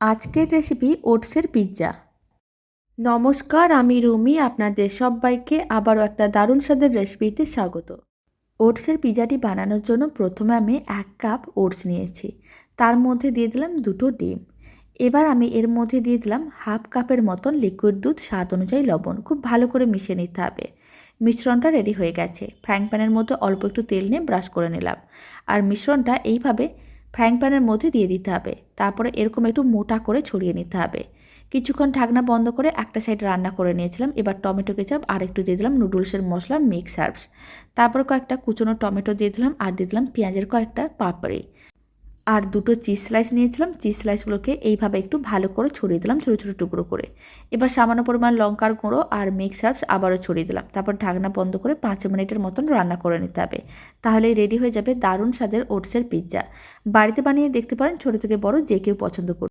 আজকের recipe ওটসের pizza. নমস্কার, আমি রুমি। আপনাদের সবাইকে আবারও একটা দারুণ স্বাদের রেসিপিতে স্বাগত। ওটসের পিৎজাটি বানানোর জন্য প্রথমে আমি 1 কাপ ওটস নিয়েছি। তার মধ্যে দিয়ে দিলাম 2টো ডিম। এবার আমি এর মধ্যে দিয়ে দিলাম 1/2 কাপের মতন লিকুইড দুধ, স্বাদ অনুযায়ী লবণ। খুব ভালো করে মিশিয়ে নিতে হবে। মিশ্রণটা রেডি হয়ে গেছে। ফ্রাইং প্যানের মধ্যে অল্প একটু তেল নিয়ে ব্রাশ করে নিলাম। আর মিশ্রণটা এইভাবে ফ্রাইং প্যানের মধ্যে দিয়ে দিতে হবে। তারপরে এরকম একটু মোটা করে ছড়িয়ে নিতে হবে। কিছুক্ষণ ঢাকনা বন্ধ করে একটা সাইড রান্না করে নিয়েছিলাম। এবার টমেটো কেচাপ আর একটু দিয়ে দিলাম নুডলসের মশলা, মিক্স হার্বস। তারপর কয়েকটা কুচনো টমেটো দিয়ে দিলাম আর দিয়ে দিলাম পেঁয়াজের কয়েকটা পাপড়ি। আর 2টো চিজ স্লাইস নিয়েছিলাম। চিজ স্লাইসগুলোকে এইভাবে একটু ভালো করে ছড়িয়ে দিলাম ছোটো ছোটো টুকরো করে। এবার সামান্য পরিমাণ লঙ্কার গুঁড়ো আর মিক্স হার্বস আবারও ছড়িয়ে দিলাম। তারপর ঢাকনা বন্ধ করে 5 মিনিটের মতন রান্না করে নিতে হবে। তাহলেই রেডি হয়ে যাবে দারুণ স্বাদের ওটসের পিৎজা। বাড়িতে বানিয়ে দেখতে পারেন, ছোটো থেকে বড় যে কেউ পছন্দ করবে।